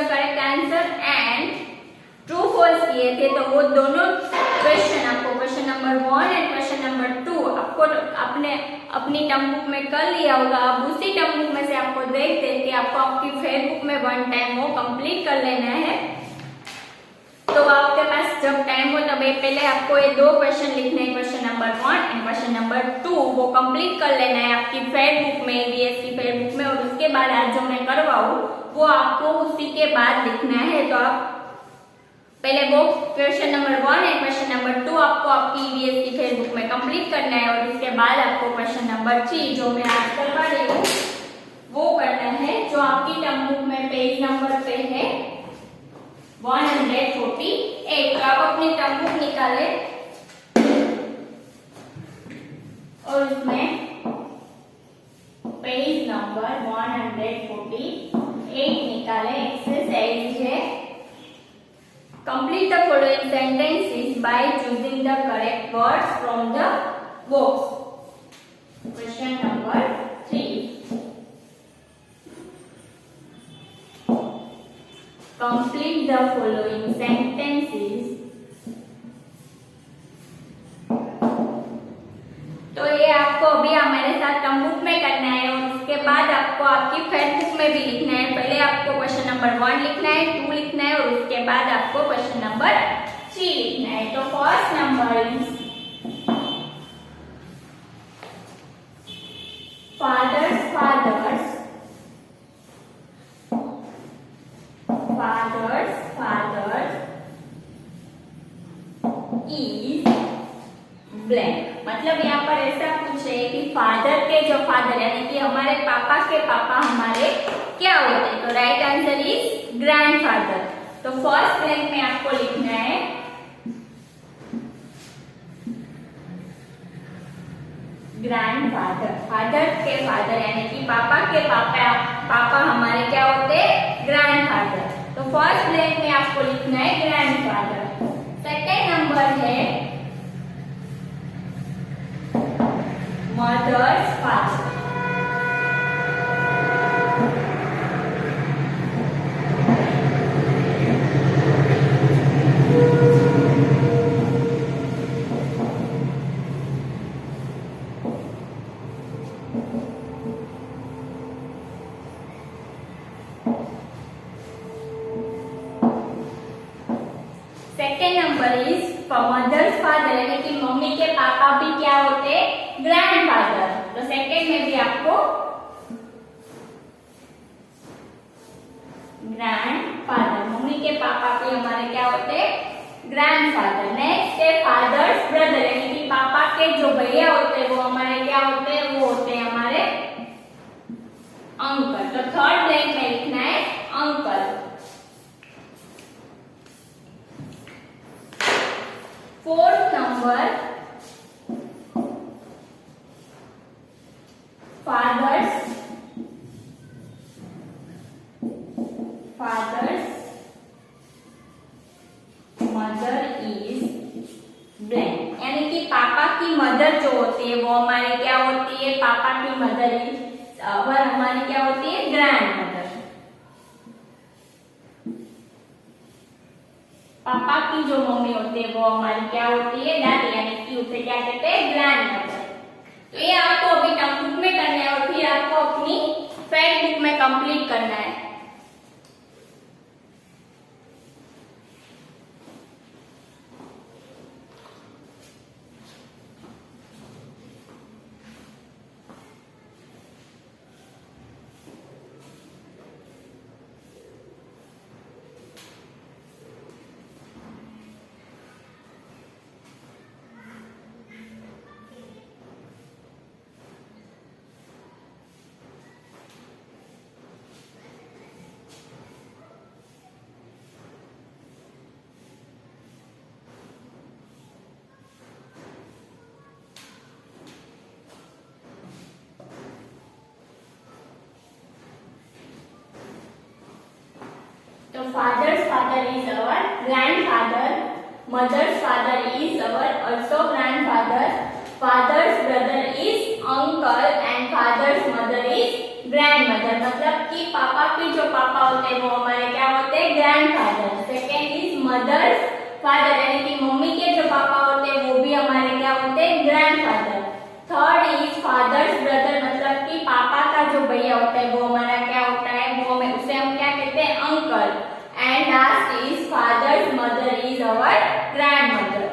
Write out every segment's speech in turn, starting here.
The correct answer and true false किए थे तो वो दोनों क्वेश्चन आपको question number 1 and question number 2 आपको अपने अपनी टर्म बुक में कर लिया होगा। अब उसी टर्म बुक में से आपको देख देख के आपको आपकी फेयर बुक में वन टाइम वो कंप्लीट कर लेना है। तो आपके पास जब टाइम हो तब पहले आपको ये दो क्वेश्चन लिखने हैं, question number 1 and question number 2 वो कंप्लीट कर लेना है आपकी फेयर बुक में, ईवीएस की फेयर बुक में। और उसके बाद आज जो मैं करवाऊँ वो आपको उसी के बाद लिखना है। तो आप पहले वो question number 1 and question number 2 आपको आपकी ईवीएस की फेयर बुक में कंप्लीट करना है और उसके बाद आपको क्वेश्चन नंबर 3 जो मैं आज करवा रही हूँ वो करना है, जो आपकी टर्म बुक में पेज नंबर पे है 148। तो आप अपनी टर्म बुक निकाले और उसमें पेज नंबर 148 निकाले। एक्सरसाइज है complete the following sentences by choosing the correct words from the box. Question number 3. Complete the following sentences. तो ये आपको अभी हमारे साथ टर्म बुक में करना है और उसके बाद आपको आपकी फेयर बुक में भी लिखना है। पहले आपको क्वेश्चन नंबर 1 लिखना है, 2 लिखना है और उसके बाद आपको क्वेश्चन नंबर 3 लिखना है। तो first number is father's father's father's father's is blank. मतलब यहाँ पर ऐसा पूछे कि फादर के जो फादर यानी कि हमारे पापा के पापा हमारे क्या होते हैं, तो राइट आंसर इज ग्रैंडफादर। तो फर्स्ट ब्लैंक में आपको लिखना है ग्रैंडफादर। फादर के फादर यानी कि पापा के पापा पापा हमारे क्या होते हैं, ग्रैंडफादर। तो फर्स्ट ब्लैंक में आपको लिखना है ग्रैंडफादर। सेकेंड नंबर है mother's father. Second number is mother's father यानी कि मम्मी के पापा भी क्या होते हैं, ग्रैंडफादर। तो सेकेंड में भी आपको ग्रैंडफादर, मम्मी के पापा भी हमारे क्या होते हैं, ग्रैंडफादर। नेक्स्ट है फादर्स ब्रदर यानी कि पापा के जो भैया होते हैं वो हमारे क्या होते हैं, वो होते हैं हमारे अंकल। तो थर्ड ब्लैंक में लिखना है uncle. Fourth number father's mother is blank यानी कि पापा की मदर जो होती है वो हमारे क्या होती है, पापा की मदर इज हमारी क्या होती है, ग्रैंड मदर। पापा की जो मम्मी होती है वो हमारी क्या होती है, दादी यानी कि उसे क्या कहते हैं, ग्रैंड मदर। तो ये आपको अभी टर्म बुक में करना है और फिर आपको अपनी फेयर बुक में कंप्लीट करना है। तो father's father is our grandfather, mother's father is our also grandfather, father's brother is uncle and father's mother is grand mother, मतलब कि पापा के जो पापा होते हैं वो हमारे क्या होते हैं, grandfather. Second is mother's father, यानी कि मम्मी के जो पापा होते हैं वो भी हमारे क्या होते हैं, grandfather. Third is fathers brother, मतलब कि पापा का जो भैया होता है वो हमारा क्या होता है, वो हमें उसे हम क्या कहते हैं, uncle. And last is father's mother is our grandmother.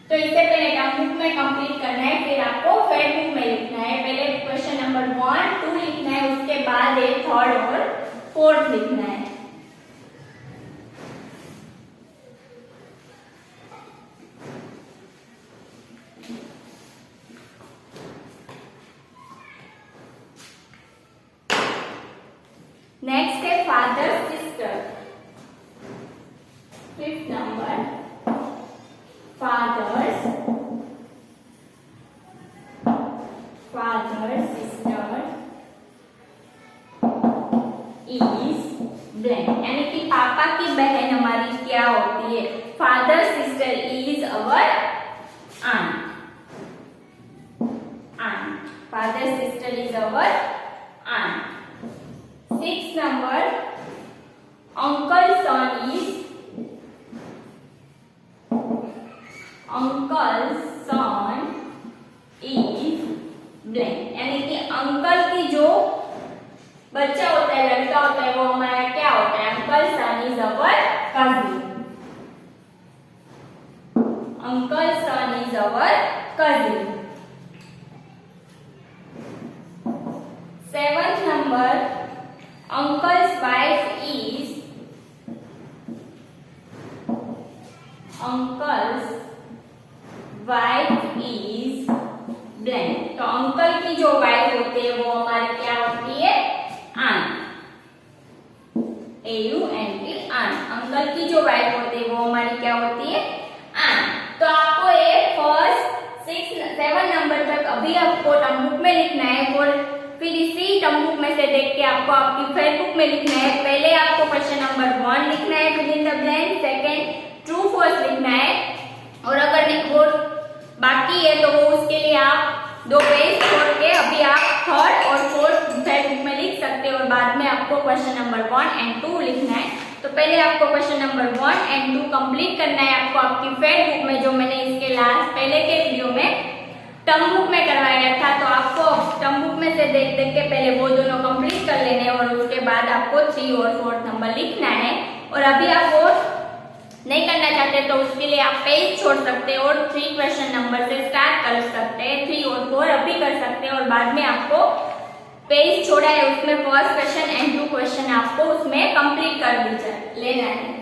तो इससे पहले टर्म बुक में कंप्लीट करना है, फिर आपको फेड बुक में लिखना है। पहले क्वेश्चन नंबर 1, 2 लिखना है, उसके बाद एक थर्ड और फोर्थ लिखना है। नेक्स्ट है father sister. Fifth number, father's sister is blank, यानी कि पापा की बहन हमारी क्या होती है, father sister is our aunt. Father sister is our aunt. Six number, uncle son is blank, यानी कि अंकल की जो बच्चा होता है, लड़का होता है, वो हमारा क्या होता है, uncle son is our cousin. Uncle son is our cousin. Seventh number, uncle's wife is blank, तो अंकल की जो वाइफ होती है वो हमारी क्या होती है, आंट। AUNT, aunt. अंकल की जो वाइफ होती है वो हमारी क्या होती है, आंट। तो आपको ये फर्स्ट 7 नंबर तक अभी आपको टर्म बुक में लिखना है, और फिर इसी टर्म बुक में से देख के आपको आपकी फेड बुक में लिखना है। पहले आपको क्वेश्चन नंबर 1 लिखना है, fill in the blank. Second true false लिखना है, और अगर वो बाकी है तो वो उसके लिए आप 2 पेज छोड़ के अभी आप थर्ड और फोर्थ फेड बुक में लिख सकते हैं, और बाद में आपको क्वेश्चन नंबर 1 एंड 2 लिखना है। तो पहले आपको क्वेश्चन नंबर 1 एंड 2 कंप्लीट करना है आपको आपकी फेड बुक में, जो मैंने इसके लास्ट पहले के वीडियो में टर्म बुक में करवाया था। तो आपको टर्म बुक में से देख देख के पहले वो दोनों कंप्लीट कर लेने, और उसके बाद आपको 3 और 4 नंबर लिखना है। और अभी आप वो नहीं करना चाहते तो उसके लिए आप पेज छोड़ सकते हैं और 3 क्वेश्चन नंबर से स्टार्ट कर सकते हैं। 3 और 4 अभी कर सकते हैं, और बाद में आपको पेज छोड़ा है उसमें फर्स्ट क्वेश्चन एंड 2 क्वेश्चन आपको उसमें कंप्लीट कर लेना है।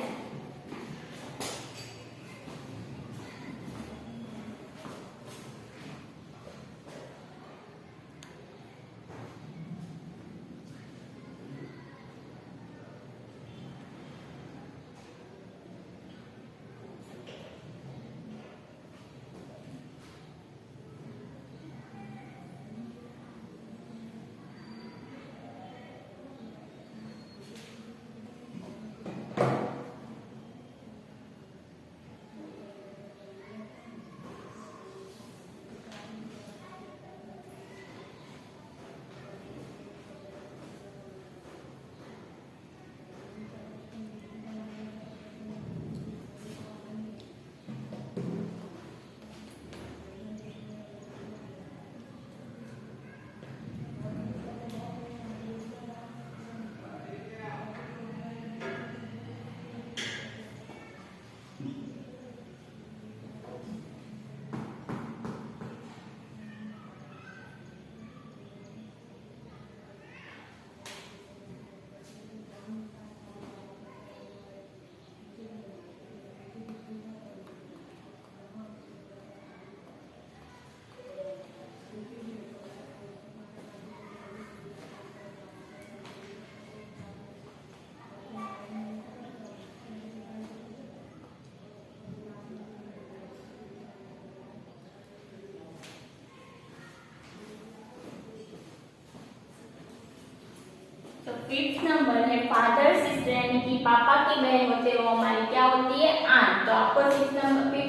फिफ्थ नंबर है फादर सिस्टर, यानी कि पापा की बहन होते हैं वो हमारी क्या होती है, आंट। तो आपको फिफ्थ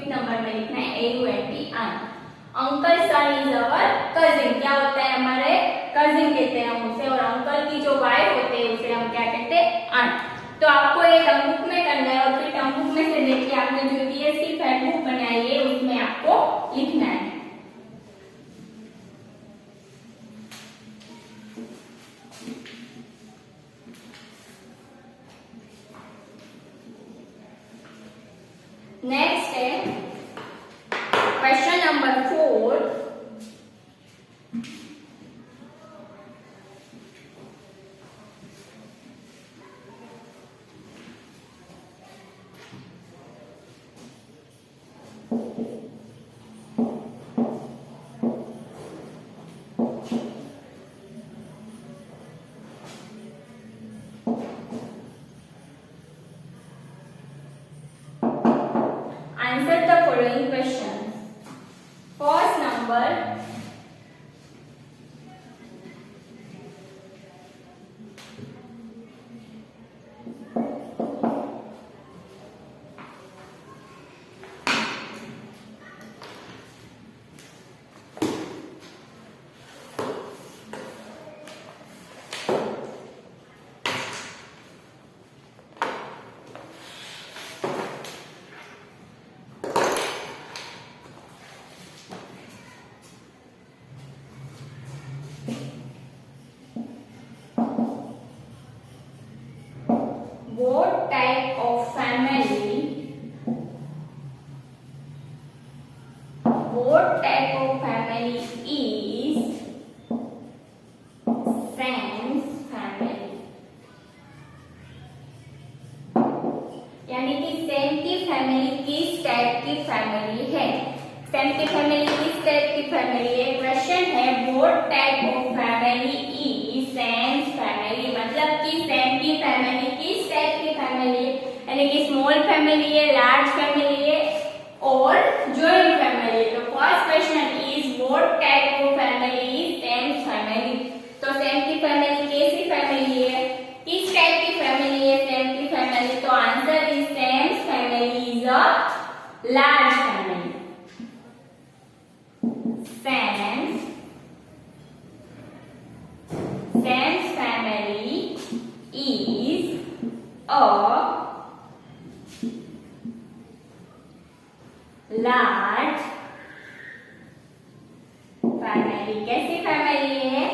नंबर में लिखना है AUNT, aunt. Uncle son is our cousin, क्या होता है हमारे कजिन कहते हैं हम उसे, और अंकल की जो वाइफ होते हैं उसे हम क्या कहते हैं, आंट। तो आपको ये टर्म बुक में करना है और फिर टर्म बुक में से देखिए आपने जो ईवीएस की फैक्ट बुक बनाई है उसमें आपको लिखना है। नेक्स्ट है question number 4। Answer the following questions. First number, what type of family, what type of family is Sam's family? यानी कि सैम की फैमिली किस टाइप की फैमिली है? सैम की फैमिली किस टाइप की फैमिली है? क्वेश्चन है what type of family is Sam's family, मतलब कि सैम की फैमिली किस टाइप की फैमिली है, यानी कि स्मॉल फैमिली है, लार्ज फैमिली है और जॉइंट फैमिली है। तो first question is what type of family is Sam's family. तो सैम की फैमिली कैसी फैमिली है, किस टाइप की फैमिली है सैम की फैमिली? तो answer is Sam's family is a large family. Sam's family is a large family. कैसी फैमिली है?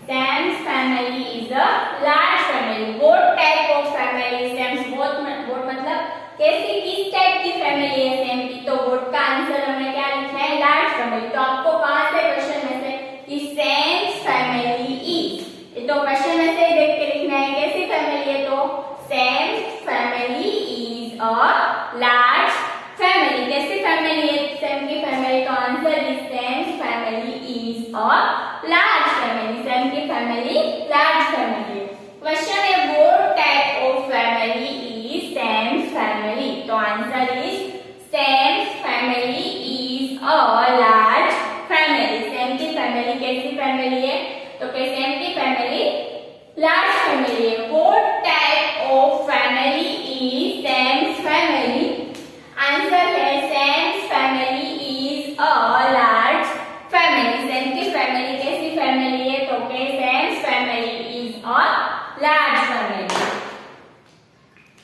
Sam's family is a large family. What type of family? Sam's what मतलब कैसी किस type की family है Sam की? तो what का आंसर हमें क्या लिखना है? Large family. तो आपको कहां से क्वेश्चन में से कि Sam's family is, तो क्वेश्चन में से देख के लिखना है कैसी फैमिली है? तो Sam's family is a large family. कैसी फैमिली है सैम की फैमिली? तो answer is Sam's family is a large family. Sam की फैमिली लार्ज फैमिली। क्वेश्चन है what type of family is Sam's family? तो answer is Sam's family is a large family. Sam की family कैसी family है? तो Sam की family large family है। What type of family is Sam's family? Answer है Sam's family is a large family. Sam की family कैसी family है? तो Sam's family is a large family.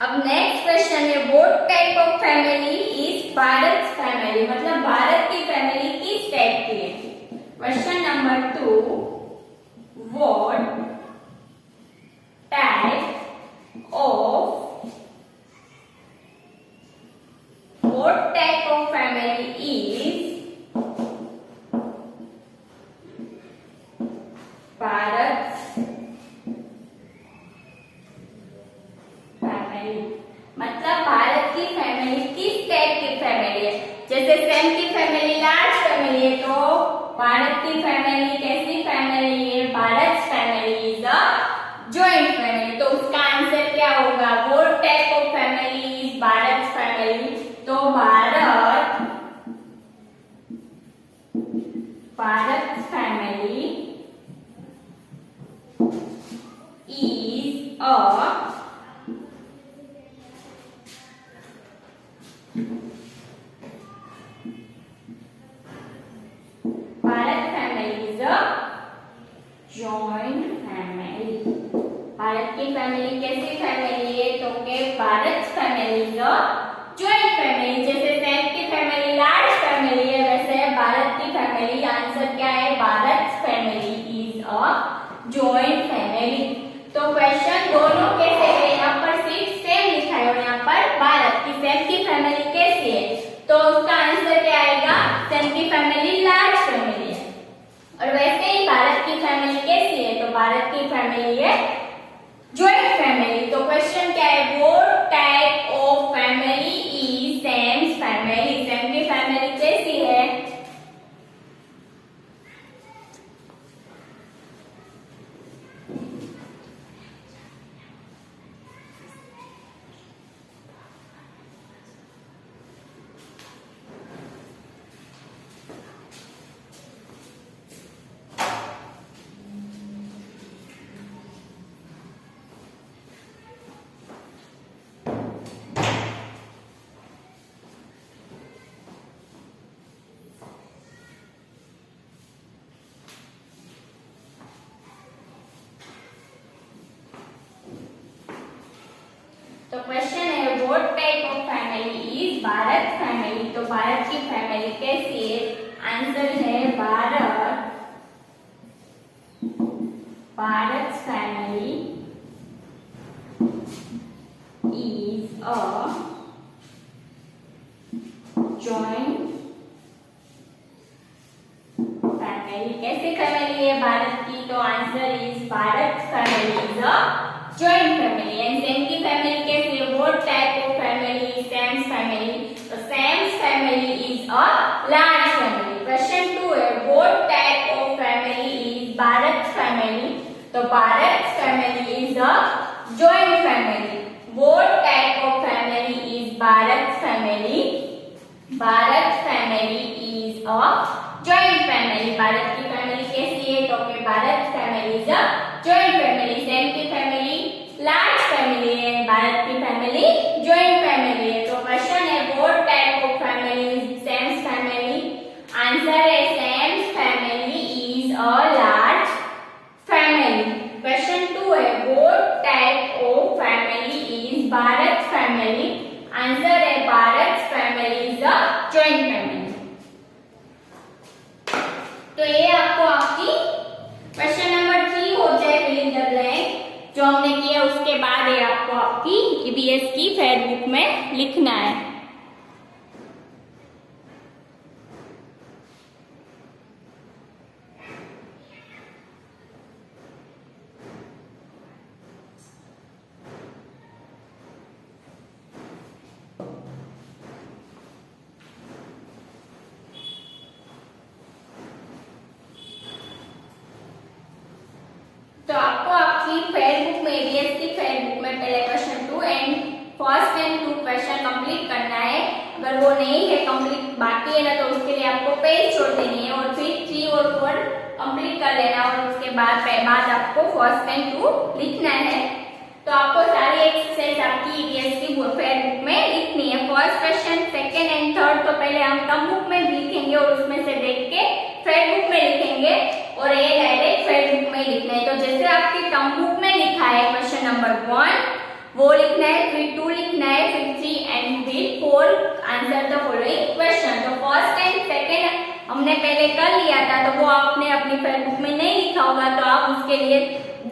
अब नेक्स्ट क्वेश्चन है what type of family is Bharat family, मतलब भारत की family किस टाइप की है? Question number 2, what type of family is Bharat family, मतलब भारत की फैमिली किस टाइप की फैमिली है? जैसे सैम की फैमिली लार्ज फैमिली है, तो भारत की फैमिली कैसी फैमिली है? Bharat family is a joint family. तो उसका आंसर क्या होगा? What type of family is Bharat family? तो Bharat family is a joint family. Bharat की फैमिली कैसी फैमिली है? तो के Bharat family is a joint family. जैसे सैम की फैमिली लार्ज फैमिली है, वैसे भारत की फैमिली, आंसर क्या है? Bharat family is a joint family. तो क्वेश्चन दोनों कैसे है? यहाँ पर सिर्फ सेम लिखा है और यहाँ पर भारत की। सैम की फैमिली कैसी है? तो उसका आंसर क्या आएगा? सैम की फैमिली लार्ज फैमिली है। और वैसे ही भारत की फैमिली कैसी है? तो भारत की फैमिली है जॉइंट फैमिली। तो क्वेश्चन क्या है? What type of family is Sam's family? Sam की फैमिली कैसी है? तो क्वेश्चन है what type of family is Bharat family? तो भारत की फैमिली कैसी है? आंसर है Bharat family is a joint family. कैसी फैमिली है भारत की? तो answer is Bharat family is a joint family. And Sam की फैमिली कैसी है? What type of family is Sam's family? तो Sam's family is a large family. Question 2 है what type of family is Bharat family? तो Bharat family is a joint family. What type of family is Bharat family? Bharat family is a joint family. Bharat की family कैसी है? तो Bharat family is a joint family. Sam की family large family है, भारत की family joint family है। तो क्वेश्चन है what type of family is Sam's family? Answer है Sam's family is a large family. Question 2 है what type of family is Bharat family? Answer है Bharat family is a joint family. तो ये आपको आपकी क्वेश्चन नंबर 3 हो जाए फिल इन द ब्लैंक जो हमने किया। उसके बाद ये आपको आपकी ईवीएस की फेयर बुक में लिखना है। तो आपको आपकी फेयर बुक में ईवीएस की फेयर बुक में पहले question 2 and first and 2 question complete करना है। अगर वो नहीं है कंप्लीट बाकी है ना, तो उसके लिए आपको पेज छोड़ देनी है और फिर 3 और 4 कंप्लीट कर लेना और उसके बाद आपको फर्स्ट एंड 2 लिखना है। तो आपको सारी एक्सरसाइज आपकी ईवीएस की फेयर बुक में लिखनी है। First question, second and third तो पहले हम टर्म बुक में लिखेंगे और उसमें से देख के फेयर बुक में लिखेंगे और ये डायरेक्ट फेयर बुक में लिखना है। तो जैसे आपकी टर्म बुक में लिखा है क्वेश्चन नंबर 1 वो लिखना है, फिर 2 लिखना है, फिर 3 एंड फिर 4 आंसर द फॉलोइंग क्वेश्चन। तो फर्स्ट एंड सेकंड हमने पहले कर लिया था, तो वो आपने अपनी फेयर बुक में नहीं लिखा होगा, तो आप उसके लिए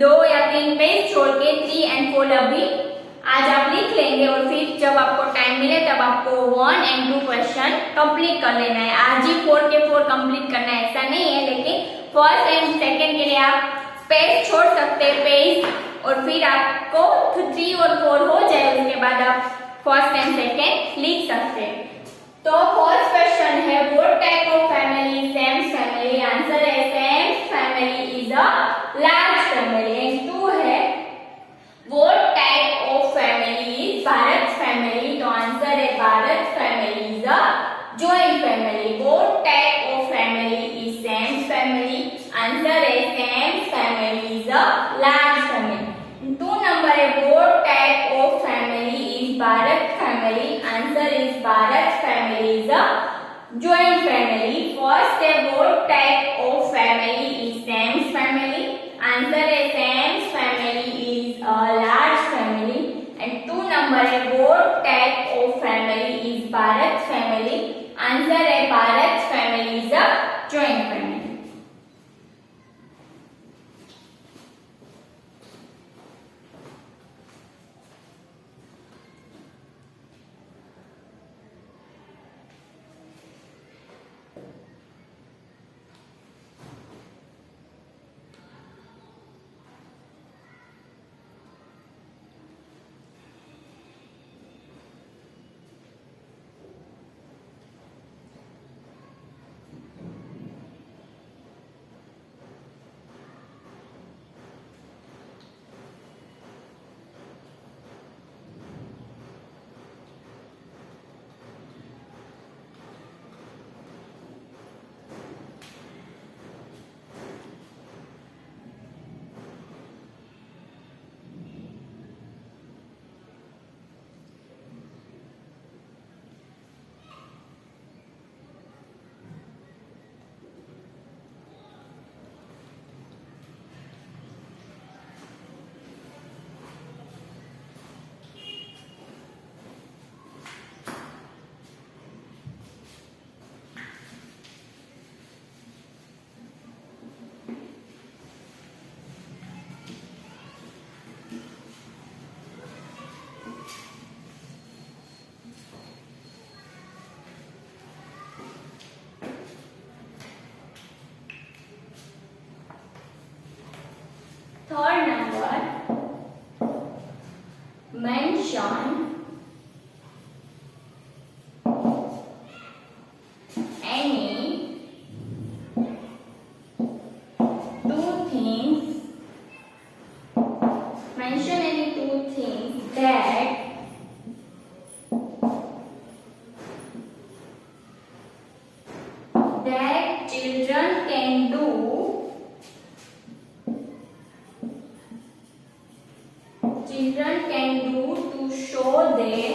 2 या 3 पेज छोड़ के 3 एंड 4 अभी आज आप लिख लेंगे और फिर जब आपको टाइम मिले तब आपको 1 एंड 2 क्वेश्चन कंप्लीट कर लेना है। आज ही 4 के 4 कंप्लीट करना है ऐसा नहीं है, लेकिन फर्स्ट एंड सेकंड के लिए आप स्पेस छोड़ सकते हैं पेज और फिर आपको 3 और 4 हो जाए उसके बाद आप फर्स्ट एंड सेकंड लिख सकते हैं। तो फर्स्ट क्वेश्चन है what type of family Sam's family? Answer है Sam's family is a large family. And 2 है what type of family is Bharat family? तो आंसर है Bharat family is a joint family. What type of family is Sam's family? Answer है Sam's family is a large family. 2 number है what type of family is Bharat family? Answer is Bharat family is a joint family. First है what type of family is Sam's family? Number है what type of family is Bharat family. Answer है Bharat family is a joint family. Third number, mention any two things. Mention any two things that children can do. Children can do to show their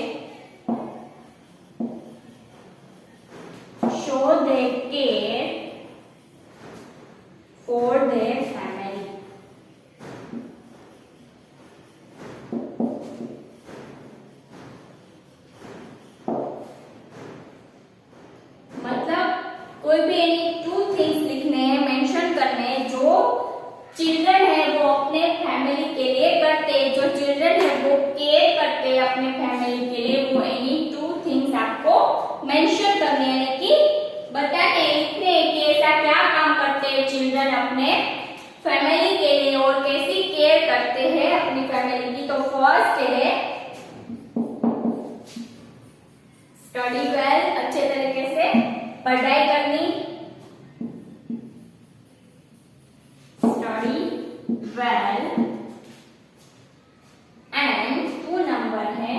care for their family. मतलब कोई भी any two things लिखने हैं, mention करने हैं जो children है वो अपने फैमिली के लिए करते हैं, जो चिल्ड्रन है वो केयर करते हैं अपने फैमिली के लिए, वो एनी टू थिंग्स आपको मेंशन करने हैं, यानी कि बताने लिखने हैं कि ऐसा क्या काम करते हैं चिल्ड्रन अपने फैमिली के लिए और कैसी केयर करते हैं अपनी फैमिली की। तो फर्स्ट है स्टडी वेल, अच्छे तरीके से पढ़ाई करनी, स्टडी वेल। एंड 2 नंबर है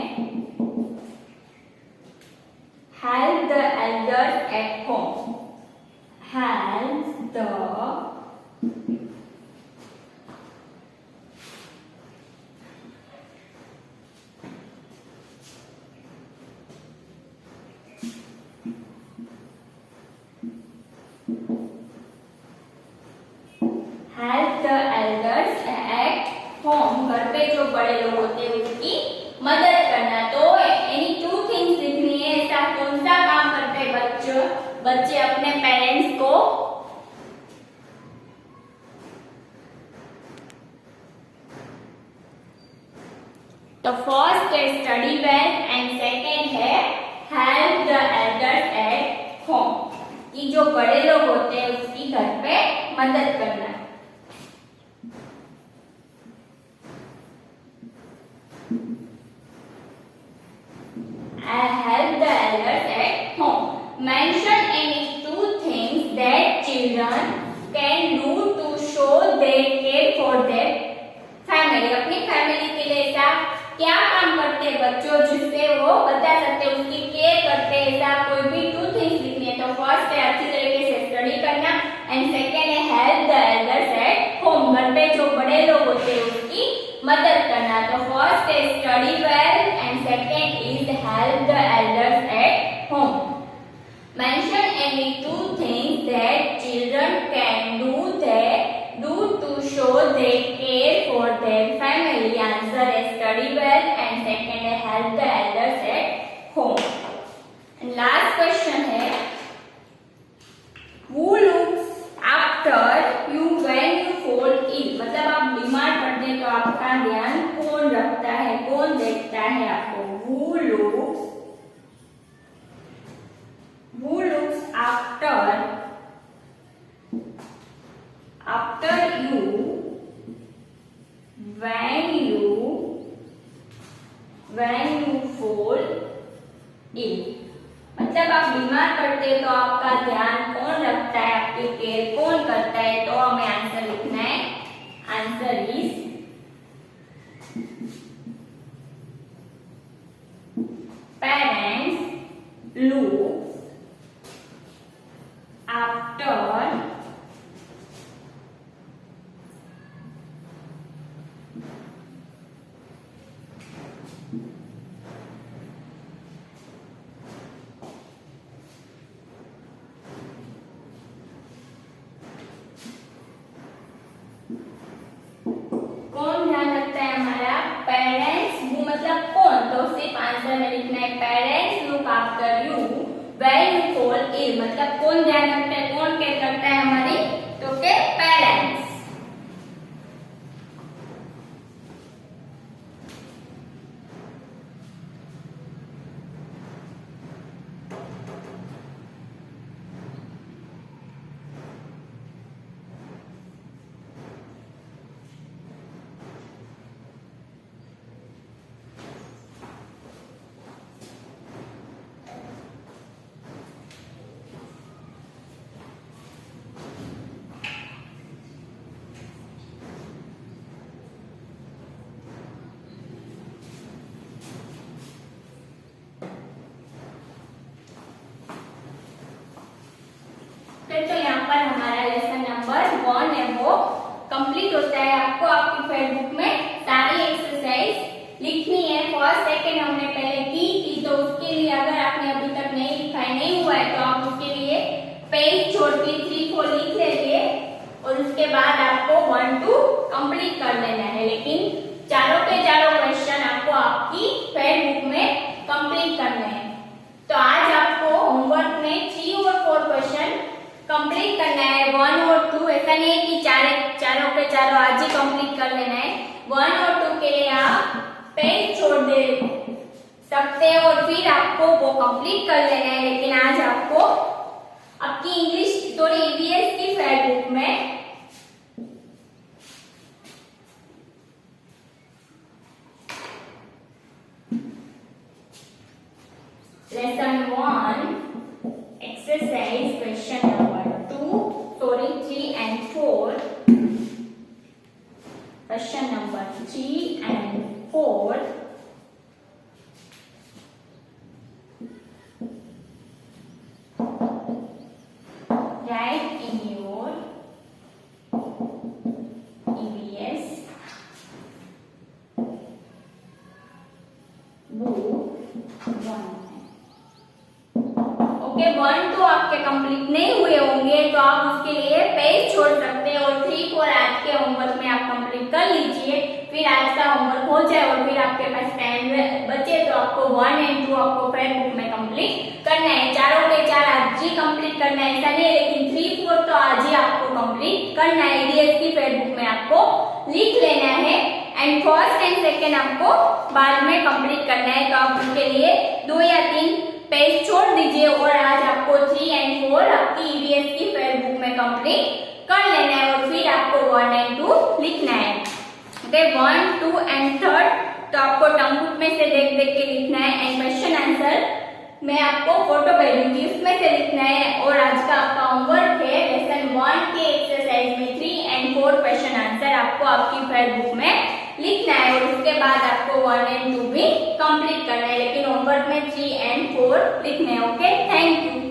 help the elders at home, help the elders at home, घर पे जो बड़े लोग होते हैं उसकी मदद करना। तो एनी टू थिंग्स लिखनी है, ऐसा कौन सा काम करते हैं बच्चे अपने पेरेंट्स को। तो फर्स्ट है स्टडी वेल एंड सेकेंड है help the elders at home, कि जो बड़े लोग होते हैं उसकी घर पे मदद करना। Help the elders at home. Mention any two things that children can do to show their care for their family. अपनी फैमिली के लिए ऐसा क्या काम करते हैं बच्चों जिससे वो बता सकते हैं उसकी केयर करते हैं, ऐसा कोई भी टू थिंग्स लिखनी है। तो फर्स्ट है अच्छी तरीके से स्टडी करना एंड सेकेंड है help the elders at home, घर पे जो बड़े लोग होते हैं उसकी मदद करना। तो फर्स्ट है study well and second is help the elders at home. Mention any two things that children can do to show they care for their family. Answer है स्टडी वेल एंड सेकेंड है help the elders at home. And last question है, who looks after you when you fall ill, मतलब आप बीमार पड़ते तो आपका ध्यान कौन रखता है, कौन देखता है आपको। Who looks after you when you fall ill, मतलब आप बीमार पड़ते तो आपका ध्यान कौन रखता है, आपकी केयर कौन करता है। तो हमें आंसर लिखना है, answer is parents look after कौन ध्यान रखता है हमारा, पेरेंट्स। वो मतलब कौन, तो सिर्फ आंसर में लिखना है parents look after you when you fall ill, मतलब कौन ध्यान रखता है, कौन केयर करता है हमारी, तो के पेरेंट्स। तो यहाँ पर हमारा लेसन नंबर 1 है वो कंप्लीट होता है। आपको आपकी फेड बुक में सारी एक्सरसाइज लिखनी है। फर्स्ट सेकंड हमने पहले की थी, तो उसके लिए अगर आपने अभी तक नहीं लिखा है, नहीं हुआ है, तो आप उसके लिए पेज छोड़ के 3-4 लिख लीजिए और उसके बाद आपको 1-2 कंप्लीट कर लेना है। लेकिन चारों के चारों क्वेश्चन आपको आपकी फेड बुक में कंप्लीट करने हैं। तो आज आपको होमवर्क में 3 और 4 क्वेश्चन कंप्लीट करना है, 1 और 2। ऐसा नहीं है कि चारों के चारों आज ही कंप्लीट कर लेना है। 1 और 2 के लिए आप पेज छोड़ दे सकते हैं और फिर आपको वो कंप्लीट कर लेना है। लेकिन आज आपको आपकी इंग्लिश सॉरी ईवीएस की फेड बुक में lesson 1 exercise question number 3 and 4, question number 3 and 4, write in your EVS book 1। Okay, 1 तो आपके कंप्लीट नहीं हुए होंगे, तो आप उसके लिए पेज छोड़ सकते हैं और 3-4 आज के होमवर्क में आप कंप्लीट कर लीजिए। फिर आज का होमवर्क हो जाए और फिर आपके पास टाइम बचे तो आपको 1 and 2 आपको फेड बुक में कंप्लीट करना है। चारों के चार आज ही कंप्लीट करना है, ऐसा नहीं है, लेकिन 3-4 तो आज ही आपको कंप्लीट करना है। ईवीएस की फेड बुक में आपको लिख लेना है एंड फर्स्ट एंड सेकेंड आपको बाद में कंप्लीट करना है। तो आप उसके लिए 2 या 3 पेज छोड़ दीजिए और आज आपको 3 and 4 आपकी ईवीएस की फेड बुक में कंप्लीट कर लेना है और फिर आपको 1 and 2 लिखना है। ओके, 1, 2 and 3 तो आपको टर्म बुक में से देख देख के लिखना है एंड क्वेश्चन आंसर मैं आपको फोटो भेजूंगी, उसमें से लिखना है। और आज का आपका होमवर्क है लेसन 1 के एक्सरसाइज में 3 and 4 क्वेश्चन आंसर आपको आपकी फेड बुक में लिखना है और उसके बाद आपको 1 and 2 भी कंप्लीट करना है। लेकिन होमवर्क में 3 and 4 लिखने हैं। Okay, thank you.